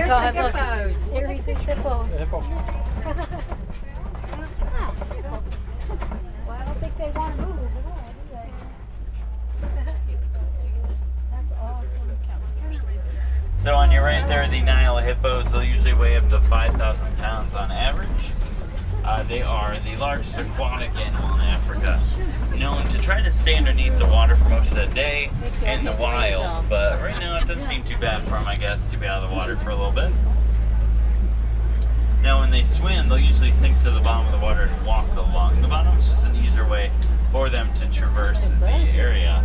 Where's the look. hippos? Here we see hippos. Hippo. Well, I don't think they want to move at all, do they? That's awesome. So on your right there, the Nile hippos, they'll usually weigh up to 5,000 pounds on average. They are the largest aquatic animal in Africa, known to try to stay underneath the water for most of the day in the wild. But right now it doesn't seem too bad for them, I guess, to be out of the water for a little bit. Now when they swim, they'll usually sink to the bottom of the water and walk along the bottom, which is an easier way for them to traverse the area.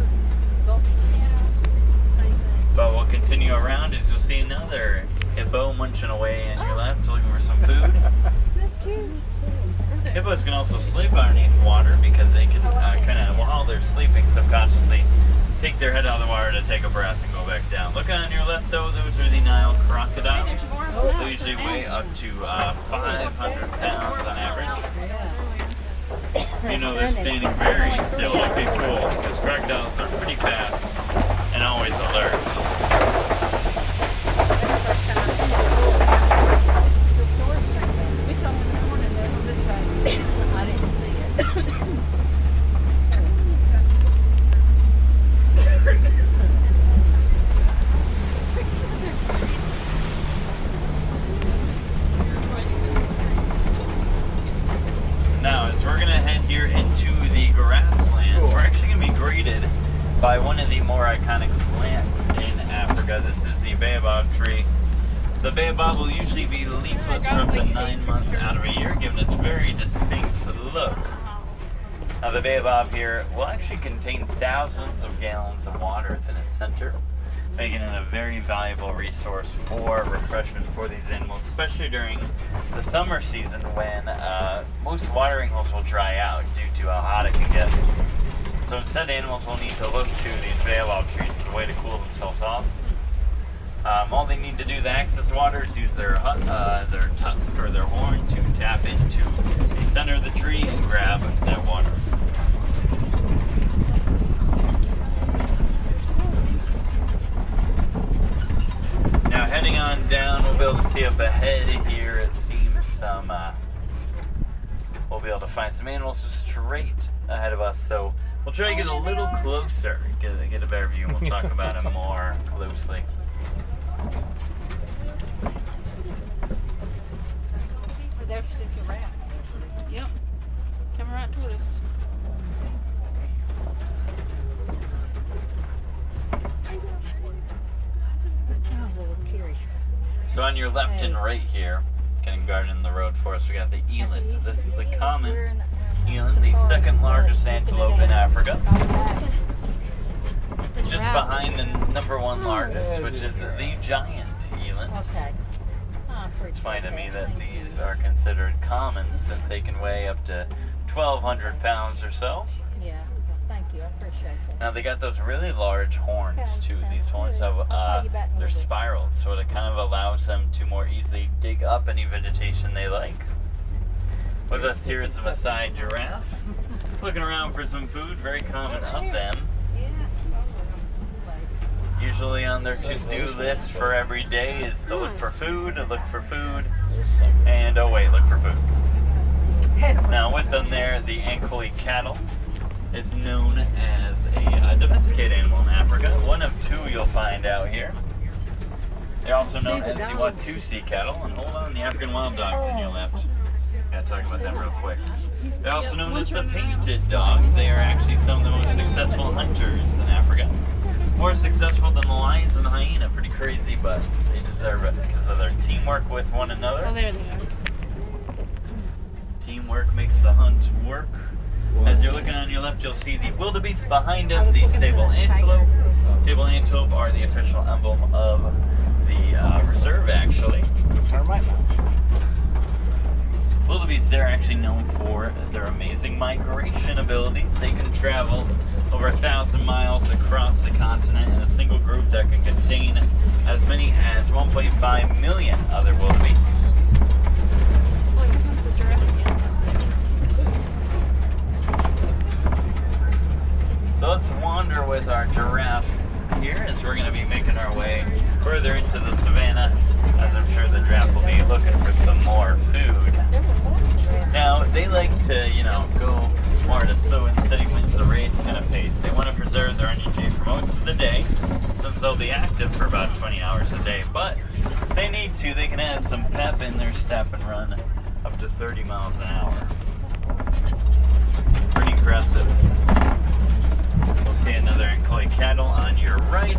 But we'll continue around as you'll see another hippo munching away on your left, looking for some food. That's cute. Hippos can also sleep underneath water because they can kind of, while they're sleeping, subconsciously take their head out of the water to take a breath and go back down. Look on your left, though, those are the Nile crocodiles. They usually weigh up to 500 pounds on average. You know, they're standing very still. Okay, cool, because crocodiles are pretty fast and always alert. We saw one this morning there on this side. I didn't see it. Now, as we're going to head here into the grassland, we're actually going to be greeted by one of the more iconic plants in Africa. This is the baobab tree. The baobab will usually be leafless for up to 9 months out of a year, giving its very distinct look. Now, the baobab here will actually contain thousands of gallons of water within its center, making it a very valuable resource for refreshment for these animals, especially during the summer season when most watering holes will dry out due to how hot it can get. So instead, animals will need to look to these baobab trees as a way to cool themselves off. All they need to do to access water is use their tusk or their horn to tap into the center of the tree and grab that water. Now heading on down, we'll be able to see up ahead here, it seems we'll be able to find some animals straight ahead of us. So we'll try to get a little closer, get a better view, and we'll talk about them more closely. So there's just a giraffe. Yep. Coming right toward us. Oh, little curious. So on your left and right here, kind of guarding the road for us, we got the eland. This is the common eland, the second largest antelope in Africa. Just behind the number one largest, which is the giant eland. Okay. It's funny to me that these are considered common since they can weigh up to 1,200 pounds or so. Yeah. Thank you. I appreciate that. Now they got those really large horns too. These horns have they're spiraled, so it kind of allows them to more easily dig up any vegetation they like. With us here is the Maasai giraffe, looking around for some food. Very common of them. Usually on their to-do list for every day is to look for food, and look for food. Now with them there, the Ankoli cattle is known as a domesticated animal in Africa. One of two you'll find out here. They're also known as the Watusi cattle, and hold on, the African wild dogs in your left. Gotta talk about them real quick. They're also known as the painted dogs. They are actually some of the most successful hunters in Africa. More successful than the lions and the hyena. Pretty crazy, but they deserve it because of their teamwork with one another. Oh, there they are. Teamwork makes the hunt work. As you're looking on your left, you'll see the wildebeest behind them, the sable antelope. Sable antelope are the official emblem of the reserve, actually. Wildebeest, they're actually known for their amazing migration abilities. They can travel over 1,000 miles across the continent in a single group that can contain as many as 1.5 million other wildebeest. Look, here comes the giraffe again. So let's wander with our giraffe here as we're going to be making our way further into the savannah, as I'm sure the giraffe will be looking for some more food. Now, they like to, go more at a slow and steady wins the race kind of pace. They want to preserve their energy for most of the day, since they'll be active for about 20 hours a day. But if they need to, they can add some pep in their step and run up to 30 miles an hour. Pretty impressive. We'll see another Nkoi cattle on your right.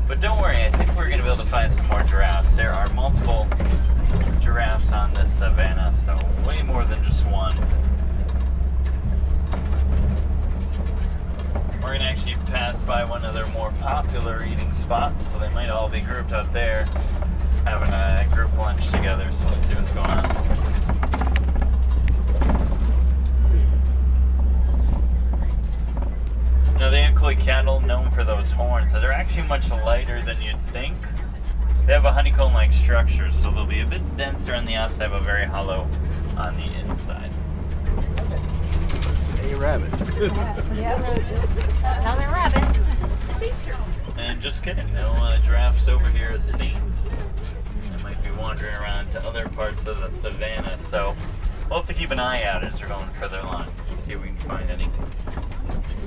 But don't worry, I think we're going to be able to find some more giraffes. There are multiple giraffes on this savannah, so way more than just one. We're going to actually pass by one of their more popular eating spots, so they might all be grouped out there having a group lunch together, so let's see what's going on. Now, the Nkoi cattle, known for those horns, that are actually much lighter than you'd think. They have a honeycomb-like structure, so they'll be a bit denser on the outside, but very hollow on the inside. Hey, rabbit. Another rabbit. It's Easter. And just kidding, no giraffes over here, it seems. They might be wandering around to other parts of the savannah, so we'll have to keep an eye out as we're going further along to see if we can find anything.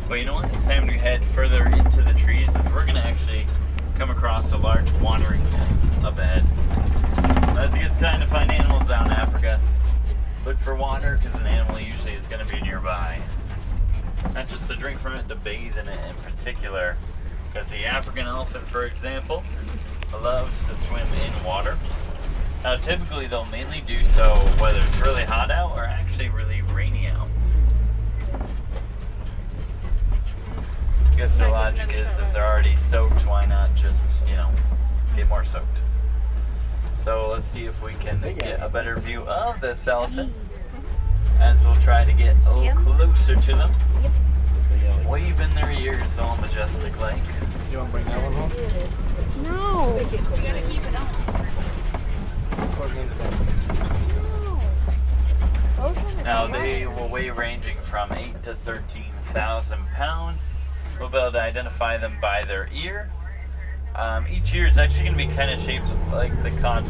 But you know what? It's time to head further into the trees, as we're going to actually come across a large watering hole up ahead. That's a good sign to find animals out in Africa. Look for water, because an animal usually is going to be nearby. Not just to drink from it, to bathe in it in particular. Because the African elephant, for example, loves to swim in water. Now, typically they'll mainly do so whether it's really hot out or actually really rainy out. I guess their logic is if they're already soaked, why not just, get more soaked? So let's see if we can get a better view of this elephant, as we'll try to get a little closer to them. Wave in their ears, all majestic like. You want to bring that one home? No. You gotta keep it on. Plug it into that. Now they will weigh ranging from 8 to 13,000 pounds. We'll be able to identify them by their ear. Each ear is actually going to be kind of shaped like the contour